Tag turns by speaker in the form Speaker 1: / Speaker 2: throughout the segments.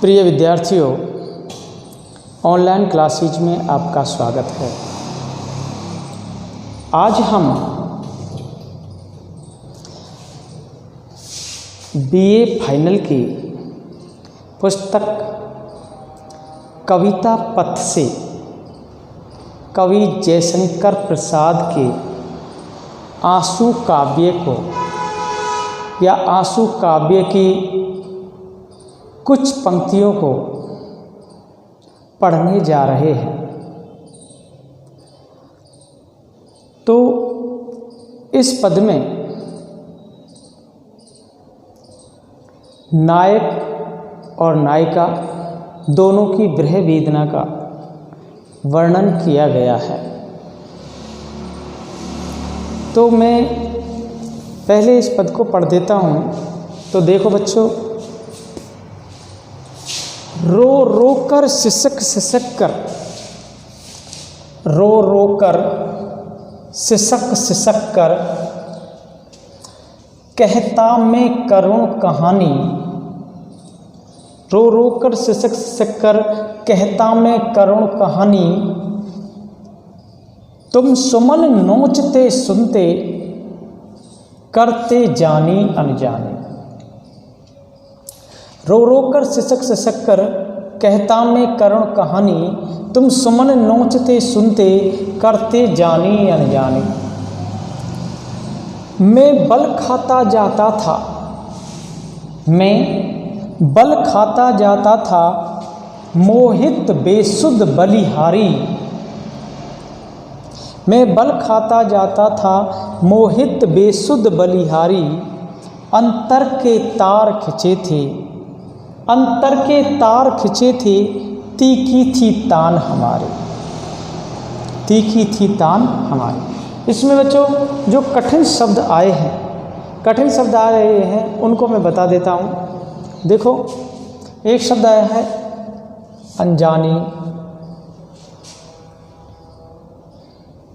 Speaker 1: प्रिय विद्यार्थियों, online classes में आपका स्वागत है। आज हम बीए फाइनल की पुस्तक कविता पथ से कवि जयशंकर प्रसाद के आंसू काव्य को या आंसू काव्य की कुछ पंक्तियों को पढ़ने जा रहे हैं। तो इस पद में नायक और नायिका दोनों की विरह वेदना का वर्णन किया गया है। तो मैं पहले इस पद को पढ़ देता हूँ। तो देखो बच्चों, रो रो कर सिसक सिसक कर, रो रो कर सिसक सिसक कर, कहता मैं करुण कहानी। रो रो कर सिसक सिसक कर, कहता मैं करुण कहानी। तुम सुमन नोचते सुनते, करते जानी अनजानी। रो रो कर सिसक सिसक कर, कहता मैं करुण कहानी। तुम सुमन नोचते सुनते, करते जानी अनजानी। मैं बल खाता जाता था, मैं बल खाता जाता था, मोहित बेसुध बलिहारी। मैं बल खाता जाता था, मोहित बेसुध बलिहारी। अंतर के तार खिंचे थे, अंतर के तार खिंचे थे, तीखी थी तान हमारी, तीखी थी तान हमारी। इसमें बच्चों जो कठिन शब्द आए हैं, कठिन शब्द आ रहे हैं, उनको मैं बता देता हूँ। देखो, एक शब्द आया है अनजानी,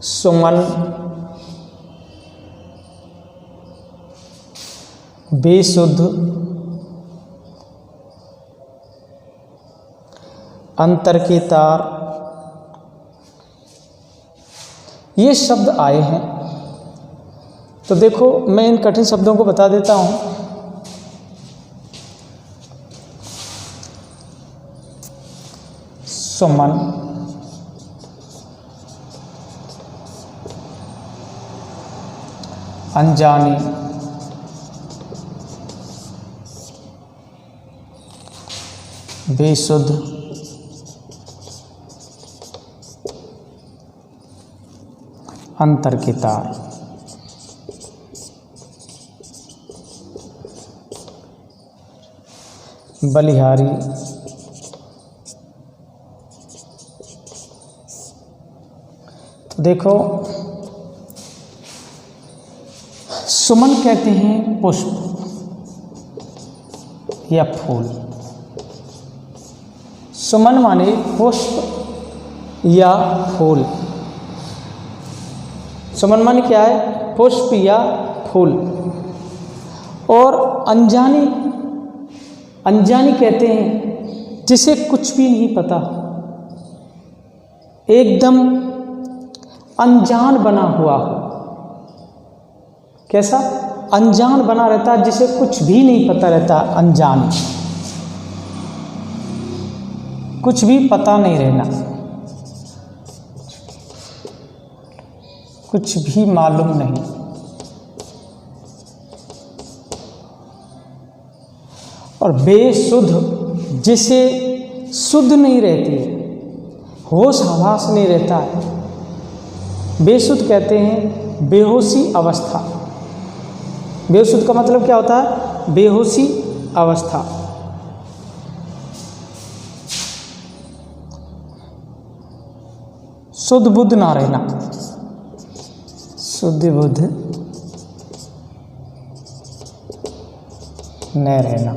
Speaker 1: सुमन, बेसुध, अंतर के तार, ये शब्द आए हैं। तो देखो, मैं इन कठिन शब्दों को बता देता हूं। सुमन, अनजानी, बेसुध, अंतर के तार। बलिहारी, तो देखो, सुमन कहते हैं पुष्प या फूल। सुमन माने पुष्प या फूल। सुमन माने क्या है? पुष्प या फूल। और अनजानी, अनजानी कहते हैं जिसे कुछ भी नहीं पता, एकदम अनजान बना हुआ हो। कैसा? अनजान बना रहता, जिसे कुछ भी नहीं पता रहता, अनजान, कुछ भी पता नहीं रहना, कुछ भी मालूम नहीं। और बेसुध, जिसे शुद्ध नहीं रहती, होश हवास नहीं रहता है। बेसुध कहते हैं बेहोशी अवस्था। बेसुध का मतलब क्या होता है? बेहोशी अवस्था। शुद्ध बुद्ध ना रहना, शुद्ध बुद्ध न रहना।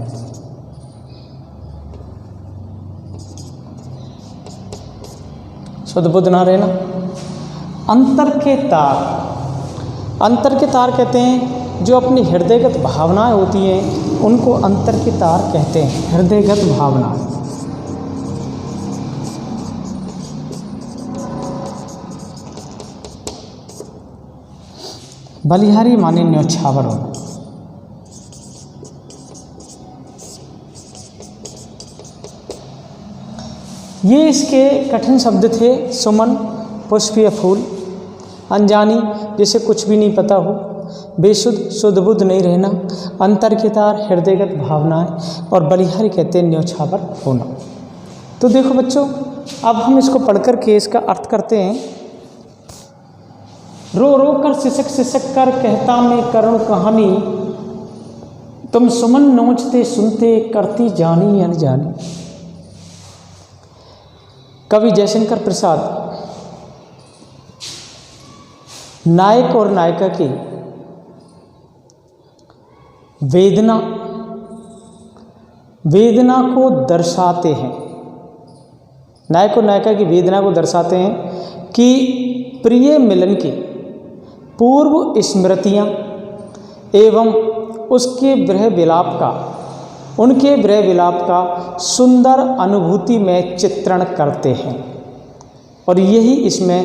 Speaker 1: शुद्ध बुद्ध ना रहना। अंतर के तार, अंतर के तार कहते हैं जो अपनी हृदयगत भावनाएं होती हैं उनको अंतर के तार कहते हैं। हृदयगत भावना, बलिहारी माने न्यौछावर होना। ये इसके कठिन शब्द थे। सुमन, पुष्पीय फूल, अनजानी जिसे कुछ भी नहीं पता हो, बेसुध शुद्ध बुद्ध नहीं रहना, अंतर के तार हृदयगत भावनाएं, और बलिहारी कहते हैं न्यौछावर होना। तो देखो बच्चों, अब हम इसको पढ़ कर के इसका अर्थ करते हैं। रो रो कर सिसक सिसक कर कहता मैं करुण कहानी, तुम सुमन नोचते सुनते करती जानी अनजानी। कवि जयशंकर प्रसाद नायक और नायिका की वेदना को दर्शाते हैं। नायक और नायिका की वेदना को दर्शाते हैं कि प्रिय मिलन की पूर्व स्मृतियां एवं उसके उनके विरह विलाप का सुंदर अनुभूति में चित्रण करते हैं। और यही इसमें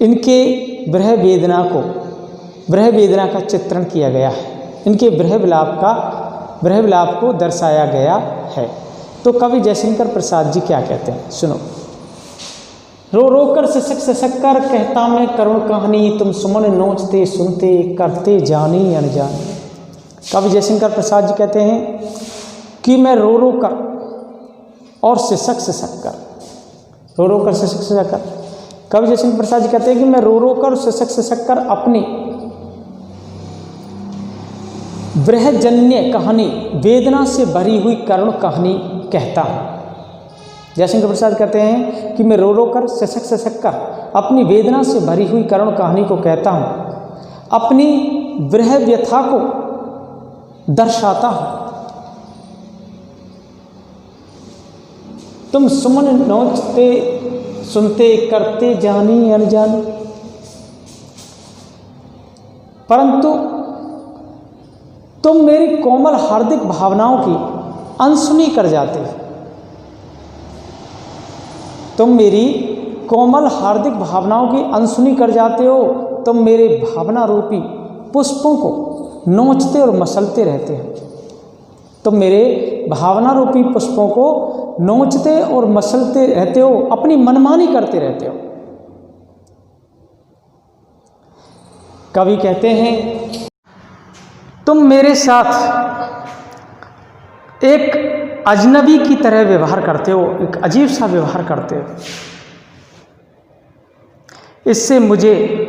Speaker 1: इनके विरह वेदना का चित्रण किया गया है, इनके विरह विलाप को दर्शाया गया है। तो कवि जयशंकर प्रसाद जी क्या कहते हैं, सुनो। रो रो कर सिसक सिसक कर कहता मैं करुण कहानी, तुम सुमन नोचते सुनते करते जानी अनजानी। कवि जयशंकर प्रसाद जी कहते हैं कि मैं रो रो कर और सिसक सिसक कर, कवि जयशंकर प्रसाद जी कहते हैं कि मैं रो रो कर सिसक सिसक कर अपनी विरहजन्य कहानी, वेदना से भरी हुई करुण कहानी कहता हूँ। जयशंकर प्रसाद कहते हैं कि मैं रो रो कर सिसक सिसक कर अपनी वेदना से भरी हुई करुण कहानी को कहता हूँ, अपनी विरह व्यथा को दर्शाता हूँ। तुम सुमन नोचते सुनते करते जानी अनजानी, परंतु तुम मेरी कोमल हार्दिक भावनाओं की अनसुनी कर जाते हो। तुम मेरी कोमल हार्दिक भावनाओं की अनसुनी कर जाते हो। तुम मेरे भावना रूपी पुष्पों को नोचते और मसलते रहते हो। तुम मेरे भावना रूपी पुष्पों को नोचते और मसलते रहते हो, अपनी मनमानी करते रहते हो। कवि कहते हैं तुम मेरे साथ एक अजनबी की तरह व्यवहार करते हो, एक अजीब सा व्यवहार करते हो। इससे मुझे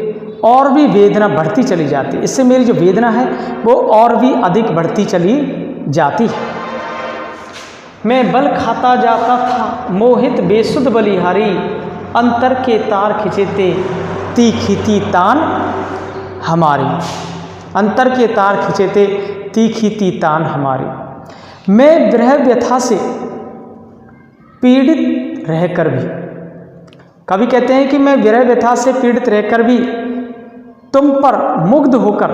Speaker 1: और भी वेदना बढ़ती चली जाती है, इससे मेरी जो वेदना है वो और भी अधिक बढ़ती चली जाती है। मैं बल खाता जाता था मोहित बेसुध बलिहारी, अंतर के तार खिंचेते तीखी ती तान हमारी। अंतर के तार खिंचेते तीखी ती तान हमारी। मैं विरह व्यथा से पीड़ित रहकर भी, कवि कहते हैं कि मैं विरह व्यथा से पीड़ित रहकर भी तुम पर मुग्ध होकर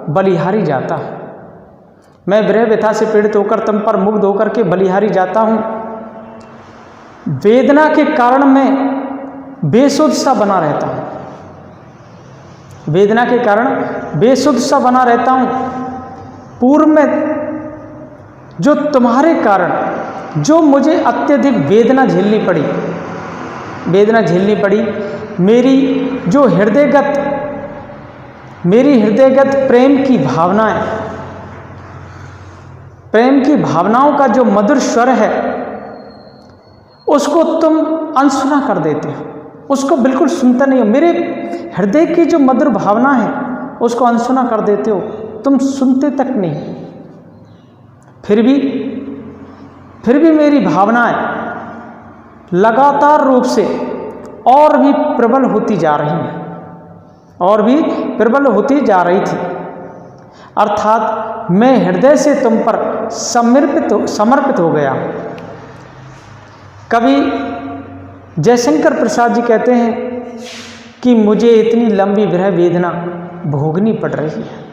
Speaker 1: बलिहारी जाता हूँ। मैं विरह व्यथा से पीड़ित होकर तुम पर मुग्ध होकर के बलिहारी जाता हूँ। वेदना के कारण मैं बेसुध सा बना रहता हूँ, वेदना के कारण बेसुध सा बना रहता हूँ। पूर्व में जो तुम्हारे कारण जो मुझे अत्यधिक वेदना झेलनी पड़ी, मेरी जो हृदयगत प्रेम की भावनाओं का जो मधुर स्वर है, उसको तुम अनसुना कर देते हो, उसको बिल्कुल सुनता नहीं हो। मेरे हृदय की जो मधुर भावना है उसको अनसुना कर देते हो, तुम सुनते तक नहीं। फिर भी मेरी भावनाएं लगातार रूप से और भी प्रबल होती जा रही थी, अर्थात मैं हृदय से तुम पर समर्पित हो गया। कवि जयशंकर प्रसाद जी कहते हैं कि मुझे इतनी लंबी विरह वेदना भोगनी पड़ रही है,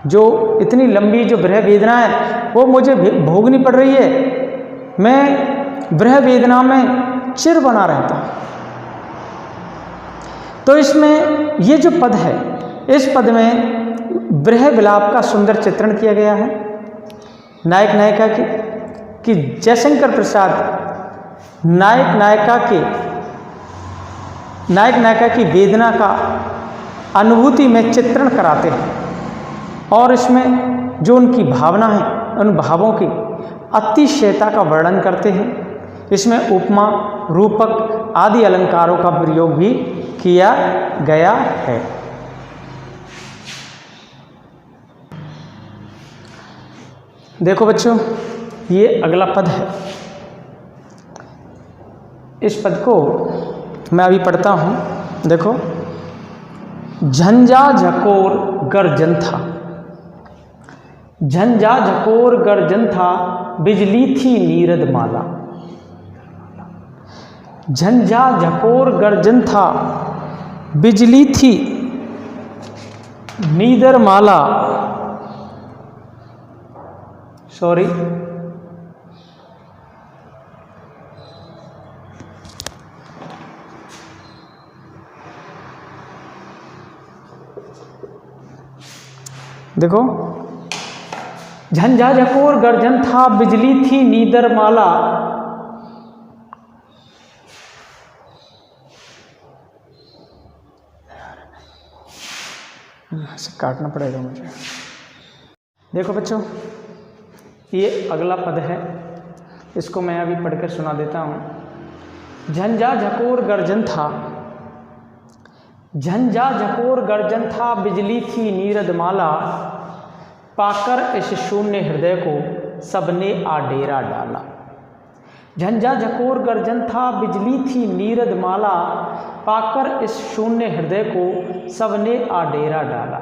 Speaker 1: जो इतनी लंबी जो विरह वेदना है वो मुझे भोगनी पड़ रही है। मैं विरह वेदना में चिर बना रहता हूँ। तो इसमें ये जो पद है इस पद में विरह विलाप का सुंदर चित्रण किया गया है। नायक नायिका की जयशंकर प्रसाद नायक नायिका की वेदना का अनुभूति में चित्रण कराते हैं और इसमें जो उनकी भावना है, उन भावों की अतिशयता का वर्णन करते हैं। इसमें उपमा, रूपक आदि अलंकारों का प्रयोग भी किया गया है। देखो बच्चों, ये अगला पद है। इस पद को मैं अभी पढ़ता हूँ। देखो, झंझा झकोर गर्जन था, झंझा झकोर गर्जन था, बिजली थी नीरद माला। झंझा झकोर गर्जन था, बिजली थी नीदर माला। सॉरी, देखो, झंझा झकोर गर्जन था, बिजली थी नीदर माला। इसे काटना पड़ेगा मुझे। देखो बच्चों, ये अगला पद है, इसको मैं अभी पढ़कर सुना देता हूँ। झंझा झकोर गर्जन था, झंझा झकोर गर्जन था, बिजली थी नीरद माला। पाकर इस शून्य हृदय को सबने आ डेरा डाला। झंझा झकोर गर्जन था, बिजली थी नीरद माला। पाकर इस शून्य हृदय को सबने आ डेरा डाला।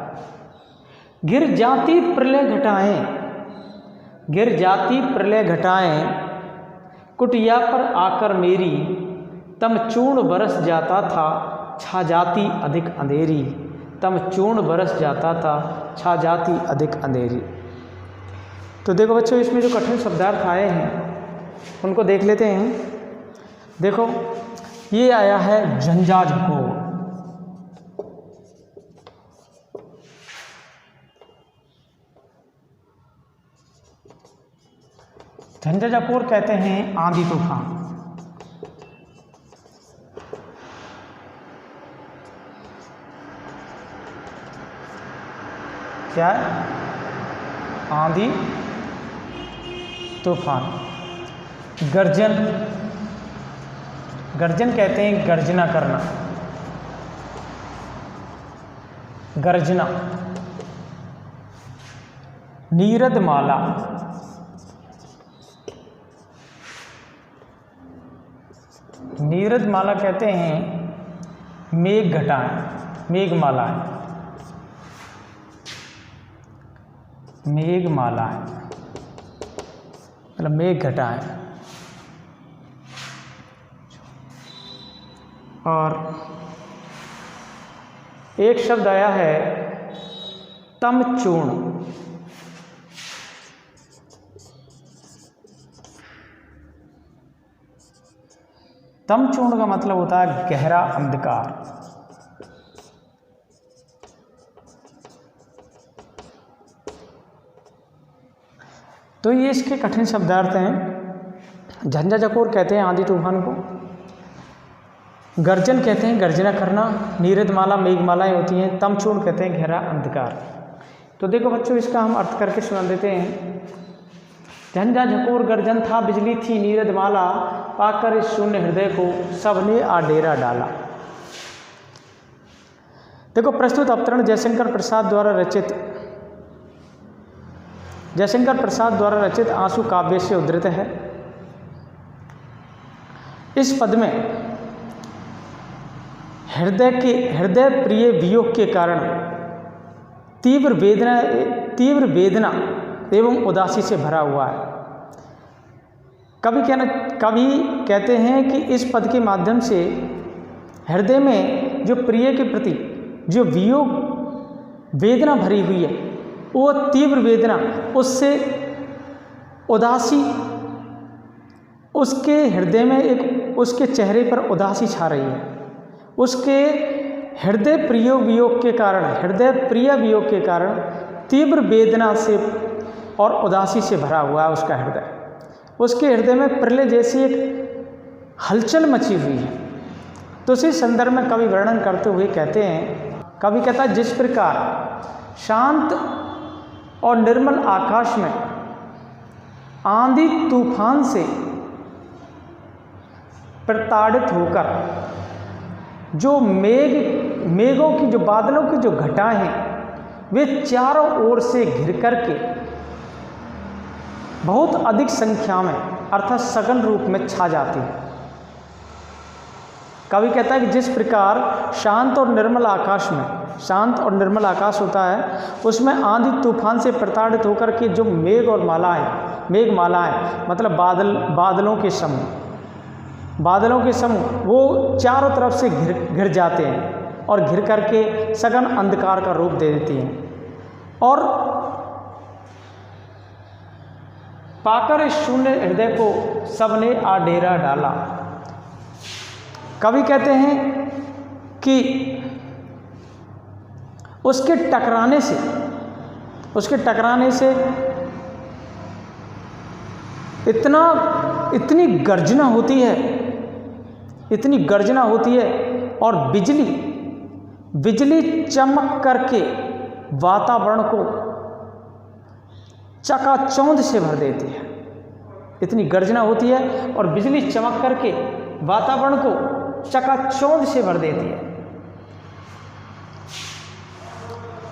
Speaker 1: गिर जाती प्रलय घटाएं, गिर जाती प्रलय घटाएं, कुटिया पर आकर मेरी। तम चूर्ण बरस जाता था, छा जाती अधिक अंधेरी। तम चूर्ण बरस जाता था, छा जाती अधिक अंधेरी। तो देखो बच्चों, इसमें जो कठिन शब्दार्थ आए हैं उनको देख लेते हैं। देखो, ये आया है झंझा झकोर। झंझा झकोर कहते हैं आंधी तूफान। क्या है? आंधी तूफान। गर्जन, गर्जन कहते हैं गर्जना करना, गर्जना। नीरद माला, नीरद माला कहते हैं मेघ घटाएं, मेघमालाएं, मेघमालाएं मतलब मेघ घटाएं। और एक शब्द आया है तम चूर्ण। तम चूर्ण का मतलब होता है गहरा अंधकार। तो ये इसके कठिन शब्दार्थ हैं। झंझा झकोर कहते हैं आंधी तूफान को, गर्जन कहते हैं गर्जना करना, नीरद माला मेघमालाएं होती हैं, तम चूर्ण कहते हैं गहरा अंधकार। तो देखो बच्चों, इसका हम अर्थ करके सुना देते हैं। झंझा झकोर गर्जन था, बिजली थी नीरद माला। पाकर इस शून्य हृदय को सबने आ डेरा डाला। देखो, प्रस्तुत अवतरण जयशंकर प्रसाद द्वारा रचित आंसू काव्य से उद्धृत है। इस पद में हृदय प्रिय वियोग के कारण तीव्र वेदना एवं उदासी से भरा हुआ है। कवि कहते हैं कि इस पद के माध्यम से हृदय में जो प्रिय के प्रति जो वियोग वेदना भरी हुई है, वो तीव्र वेदना, उससे उदासी, उसके हृदय में उसके चेहरे पर उदासी छा रही है, उसके हृदय प्रिय वियोग के कारण, हृदय प्रिय वियोग के कारण तीव्र वेदना से और उदासी से भरा हुआ है उसका हृदय। उसके हृदय में प्रलय जैसी एक हलचल मची हुई है। तो इसी संदर्भ में कवि वर्णन करते हुए कहते हैं, कवि कहता है, जिस प्रकार शांत और निर्मल आकाश में आंधी तूफान से प्रताड़ित होकर जो मेघों की, जो बादलों की जो घटाएं हैं, वे चारों ओर से घिर करके बहुत अधिक संख्या में अर्थात सघन रूप में छा जाती है। कवि कहता है कि जिस प्रकार शांत और निर्मल आकाश में, शांत और निर्मल आकाश होता है, उसमें आंधी तूफान से प्रताड़ित होकर के जो मेघ और मालाएं, मेघमालाएं मतलब बादलों के समूह वो चारों तरफ से घिर जाते हैं और घिर करके सघन अंधकार का रूप दे देती हैं, और पाकर इस शून्य हृदय को सबने आ डेरा डाला। कवि कहते हैं कि उसके टकराने से इतनी गर्जना होती है, इतनी गर्जना होती है, और बिजली चमक करके वातावरण को चकाचौंध से भर देती है। इतनी गर्जना होती है और बिजली चमक करके वातावरण को चकाचौंध से भर देती है।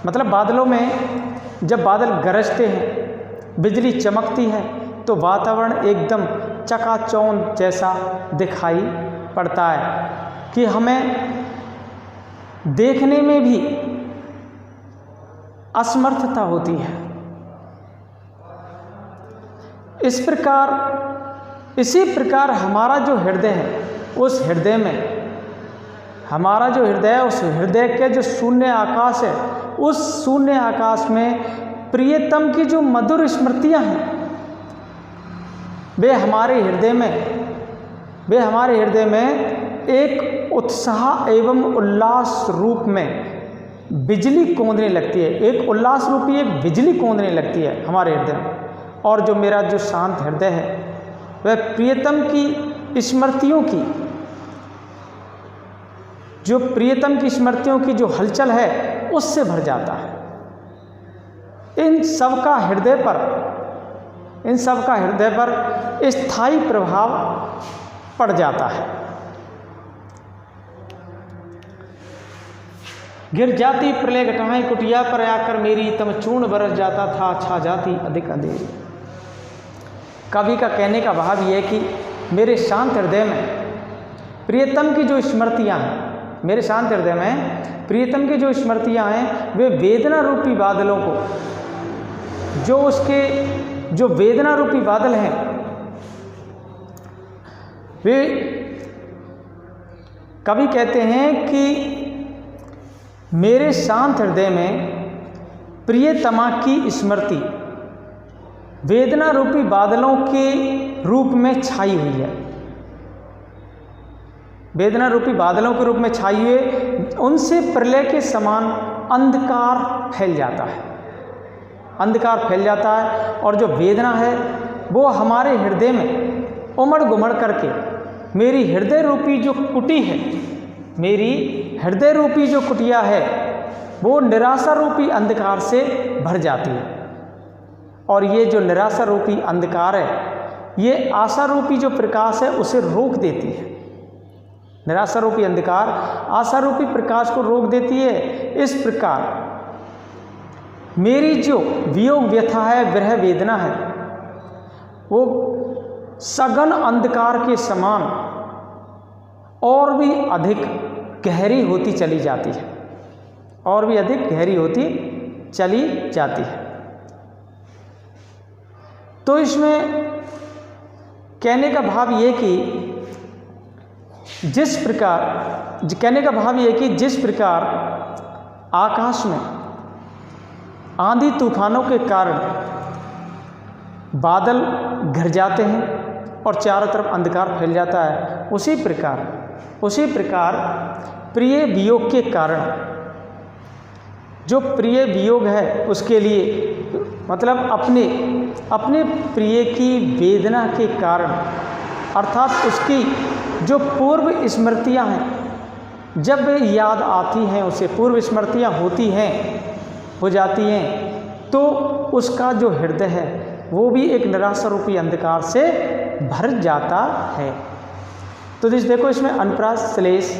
Speaker 1: मतलब बादलों में जब बादल गरजते हैं, बिजली चमकती है, तो वातावरण एकदम चकाचौंध जैसा दिखाई पड़ता है कि हमें देखने में भी असमर्थता होती है। इसी प्रकार हमारा जो हृदय है, उस हृदय में हमारा जो हृदय है, उस हृदय के जो शून्य आकाश है, उस शून्य आकाश में प्रियतम की जो मधुर स्मृतियां हैं, वे हमारे हृदय में एक उत्साह एवं उल्लास रूप में बिजली कौंधने लगती है। एक उल्लास रूपी एक बिजली कौंधने लगती है हमारे हृदय में। और जो मेरा जो शांत हृदय है, वह प्रियतम की स्मृतियों की जो हलचल है, उससे भर जाता है। इन सब का हृदय पर स्थायी प्रभाव पड़ जाता है। गिर जाती प्रलय घटाएं कुटिया पर आकर मेरी, तम चूर्ण बरस जाता था छा जाती अधिक अंधेरी। कवि का कहने का भाव यह है कि मेरे शांत हृदय में प्रियतम की जो स्मृतियां हैं, मेरे शांत हृदय में प्रियतम की जो स्मृतियां हैं, वे वेदना रूपी बादलों को, जो वेदना रूपी बादल हैं, वे कवि कहते हैं कि मेरे शांत हृदय में प्रियतमा की स्मृति वेदना रूपी बादलों के रूप में छाई हुई है। वेदना रूपी बादलों के रूप में छाई हुई, उनसे प्रलय के समान अंधकार फैल जाता है, और जो वेदना है वो हमारे हृदय में उमड़ घुमड़ करके मेरी हृदय रूपी जो कुटिया है, वो निराशा रूपी अंधकार से भर जाती है। और ये जो निराशा रूपी अंधकार है, ये आशा रूपी जो प्रकाश है उसे रोक देती है। निराशा रूपी अंधकार आशा रूपी प्रकाश को रोक देती है। इस प्रकार मेरी जो वियोग व्यथा है, विरह वेदना है, वो सघन अंधकार के समान और भी अधिक गहरी होती चली जाती है, और भी अधिक गहरी होती चली जाती है। तो इसमें कहने का भाव ये कि जिस प्रकार आकाश में आंधी तूफानों के कारण बादल घिर जाते हैं और चारों तरफ अंधकार फैल जाता है, उसी प्रकार प्रिय वियोग के कारण, जो प्रिय वियोग है उसके लिए मतलब अपने प्रिय की वेदना के कारण, अर्थात उसकी जो पूर्व स्मृतियां हैं, जब वे याद आती हैं, उसे पूर्व स्मृतियां होती हैं, हो जाती हैं, तो उसका जो हृदय है वो भी एक निराशा रूपी अंधकार से भर जाता है। तो देखो इसमें अनुप्रास, श्लेष,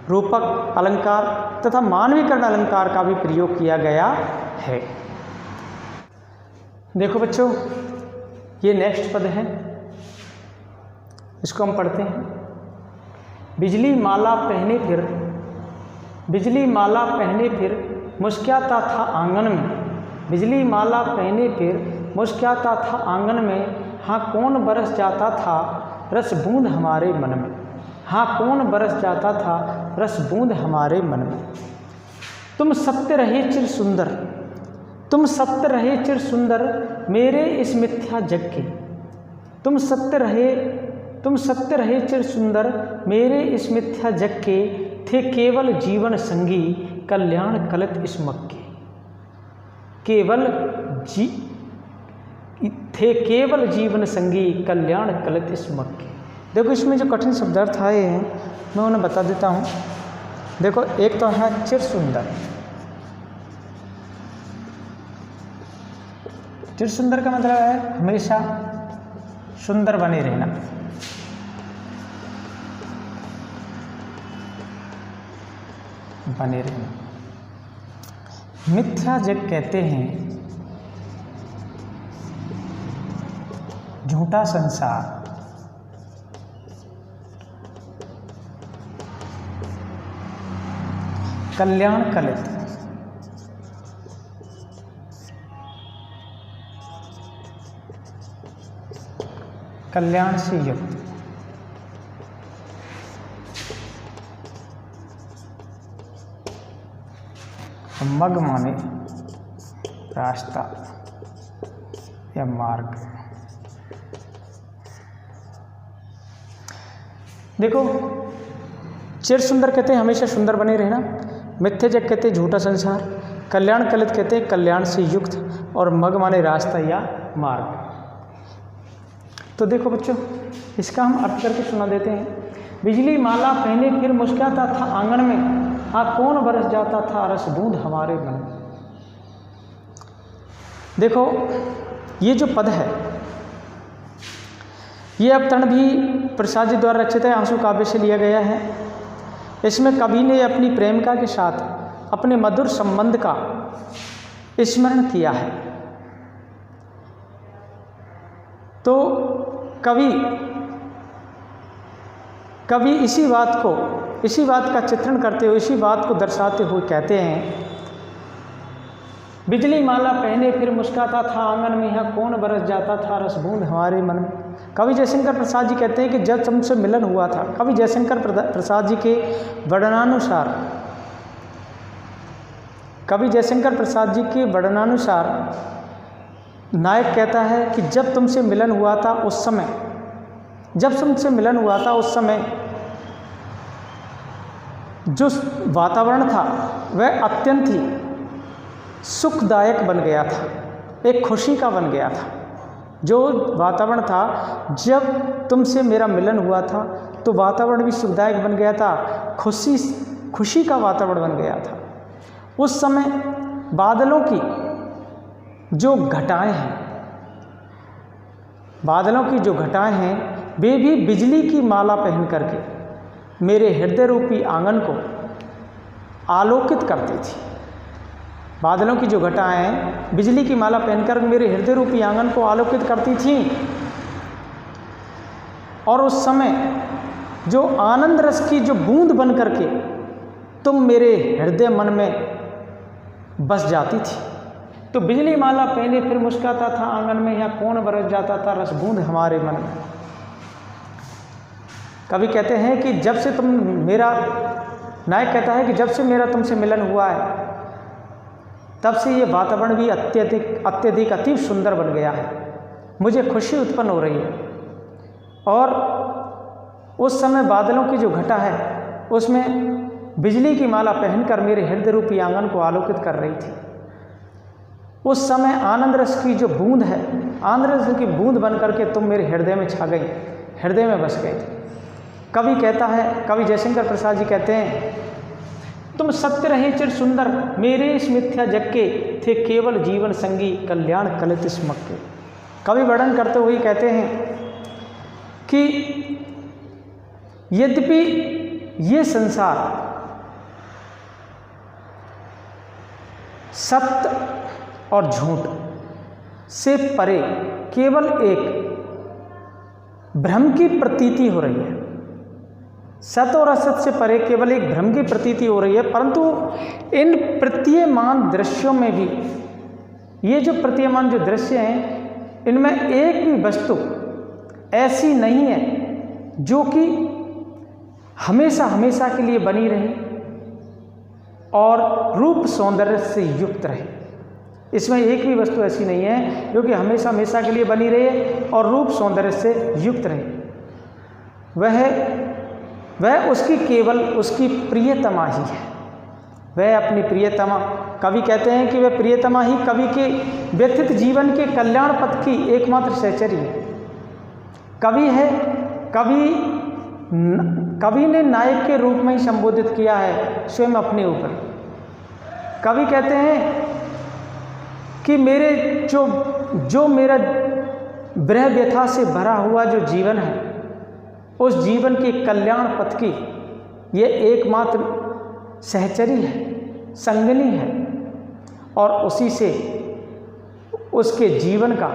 Speaker 1: रूपक अलंकार तथा मानवीकरण अलंकार का भी प्रयोग किया गया है। देखो बच्चों, ये नेक्स्ट पद है, इसको हम पढ़ते हैं। बिजली माला पहने फिर, बिजली माला पहने फिर मुस्कुराता था आंगन में, बिजली माला पहने फिर मुस्कुराता था आंगन में, हाँ कौन बरस जाता था रस बूंद हमारे मन में, हाँ कौन बरस जाता था रस बूंद हमारे मन में। तुम सत्य रहे चिर सुंदर, तुम सत्य रहे चिर सुंदर मेरे इस मिथ्या जग के, तुम सत्य रहे चिर सुंदर मेरे इस मिथ्या जग के, थे केवल जीवन संगी कल्याण कलित स्मक के, थे केवल जीवन संगी कल्याण कलित स्मक के। देखो इसमें जो कठिन शब्दार्थ आए हैं मैं उन्हें बता देता हूँ। देखो एक तो है चिर सुंदर, चिर सुंदर का मतलब है हमेशा सुंदर बने रहना, बने रहना। मिथ्या जग कहते हैं झूठा संसार, कल्याण कलित, कल्याण से युक्त, मग माने रास्ता या मार्ग। देखो चिर सुंदर कहते हैं हमेशा सुंदर बने रहना, मिथ्या जग कहते हैं झूठा संसार, कल्याण कलित कहते हैं कल्याण से युक्त, और मग माने रास्ता या मार्ग। तो देखो बच्चों इसका हम अर्थ करके सुना देते हैं। बिजली माला पहने फिर मुस्कुराता था आंगन में, हाँ कौन बरस जाता था रस बूंद हमारे मन में। देखो ये जो पद है ये अवतरण भी प्रसाद जी द्वारा रचित है, आंसू काव्य से लिया गया है। इसमें कवि ने अपनी प्रेमिका के साथ अपने मधुर संबंध का स्मरण किया है। तो कवि इसी बात का चित्रण करते हुए, इसी बात को दर्शाते हुए कहते हैं, बिजली माला पहने फिर मुस्कुराता था आंगन में, यहाँ कौन बरस जाता था रस बूंद हमारे मन में। कवि जयशंकर प्रसाद जी कहते हैं कि जब तुमसे मिलन हुआ था, कवि जयशंकर प्रसाद जी के वर्णनानुसार, कवि जयशंकर प्रसाद जी के वर्णनानुसार नायक कहता है कि जब तुमसे मिलन हुआ था उस समय, जब तुमसे मिलन हुआ था उस समय जो वातावरण था वह अत्यंत ही सुखदायक बन गया था, एक खुशी का बन गया था। जो वातावरण था जब तुमसे मेरा मिलन हुआ था तो वातावरण भी सुखदायक बन गया था, खुशी का वातावरण बन गया था। उस समय बादलों की जो घटाएं हैं, बादलों की जो घटाएं हैं वे भी बिजली की माला पहन करके मेरे हृदय रूपी आंगन को आलोकित करती थी। बादलों की जो घटाएं बिजली की माला पहनकर मेरे हृदय रूपी आंगन को आलोकित करती थीं, और उस समय जो आनंद रस की जो बूंद बन करके तुम मेरे हृदय मन में बस जाती थी। तो बिजली माला पहने फिर मुस्कुराता था आंगन में, यहाँ कौन बरस जाता था रस बूंद हमारे मन में। कवि कहते हैं कि जब से तुम मेरा, नायक कहता है कि जब से मेरा तुमसे मिलन हुआ है तब से ये वातावरण भी अत्यधिक अति सुंदर बन गया है, मुझे खुशी उत्पन्न हो रही है। और उस समय बादलों की जो घटा है उसमें बिजली की माला पहनकर मेरे हृदय रूपी आंगन को आलोकित कर रही थी। उस समय आनंद रस की जो बूंद है, आनंद रस की बूंद बन करके तुम मेरे हृदय में छा गई, हृदय में बस गए थे। कवि कहता है, कवि जयशंकर प्रसाद जी कहते हैं, तुम सत्य रहे चिर सुंदर, मेरे इस मिथ्या जग के थे केवल जीवन संगी, कल्याण कलित स्मक के। कवि वर्णन करते हुए कहते हैं कि यद्यपि ये संसार सत्य और झूठ से परे केवल एक भ्रम की प्रतीति हो रही है, सत्य और असत्य से परे केवल एक भ्रम की प्रतीति हो रही है, परंतु इन प्रतीयमान दृश्यों में भी, ये जो प्रतीयमान जो दृश्य हैं, इनमें एक भी वस्तु ऐसी नहीं है जो कि हमेशा हमेशा के लिए बनी रहे और रूप सौंदर्य से युक्त रहे। इसमें एक भी वस्तु ऐसी नहीं है जो कि हमेशा हमेशा के लिए बनी रहे और रूप सौंदर्य से युक्त रहे। वह उसकी केवल उसकी प्रियतमा ही है। वह अपनी प्रियतमा, कवि कहते हैं कि वह प्रियतमा ही कवि के व्यथित जीवन के कल्याण पथ की एकमात्र सहचरी है। कवि है, कवि ने नायक के रूप में ही संबोधित किया है स्वयं अपने ऊपर। कवि कहते हैं कि मेरे जो मेरा विरह व्यथा से भरा हुआ जो जीवन है, उस जीवन के कल्याण पथ की ये एकमात्र सहचरी है, संगनी है, और उसी से उसके जीवन का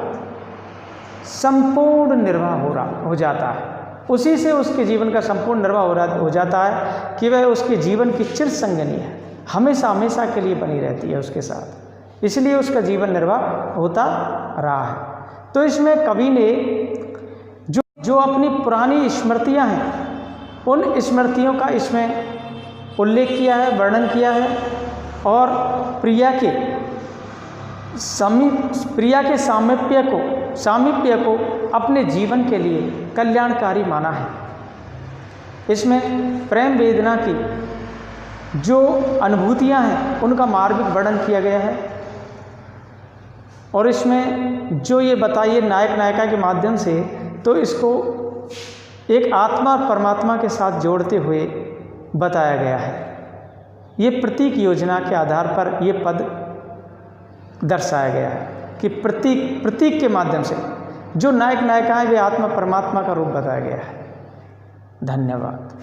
Speaker 1: संपूर्ण निर्वाह हो जाता है। उसी से उसके जीवन का संपूर्ण निर्वाह हो जाता है कि वह उसके जीवन की चिर संगनी है, हमेशा हमेशा के लिए बनी रहती है उसके साथ, इसलिए उसका जीवन निर्वाह होता रहा है। तो इसमें कवि ने जो अपनी पुरानी स्मृतियां हैं, उन स्मृतियों का इसमें उल्लेख किया है, वर्णन किया है, और प्रिया के सामीप्य को अपने जीवन के लिए कल्याणकारी माना है। इसमें प्रेम वेदना की जो अनुभूतियां हैं, उनका मार्मिक वर्णन किया गया है, और इसमें जो ये बताइए नायक नायिका के माध्यम से, तो इसको एक आत्मा और परमात्मा के साथ जोड़ते हुए बताया गया है। ये प्रतीक योजना के आधार पर ये पद दर्शाया गया है कि प्रतीक के माध्यम से जो नायक नायिका हैं वे आत्मा परमात्मा का रूप बताया गया है। धन्यवाद।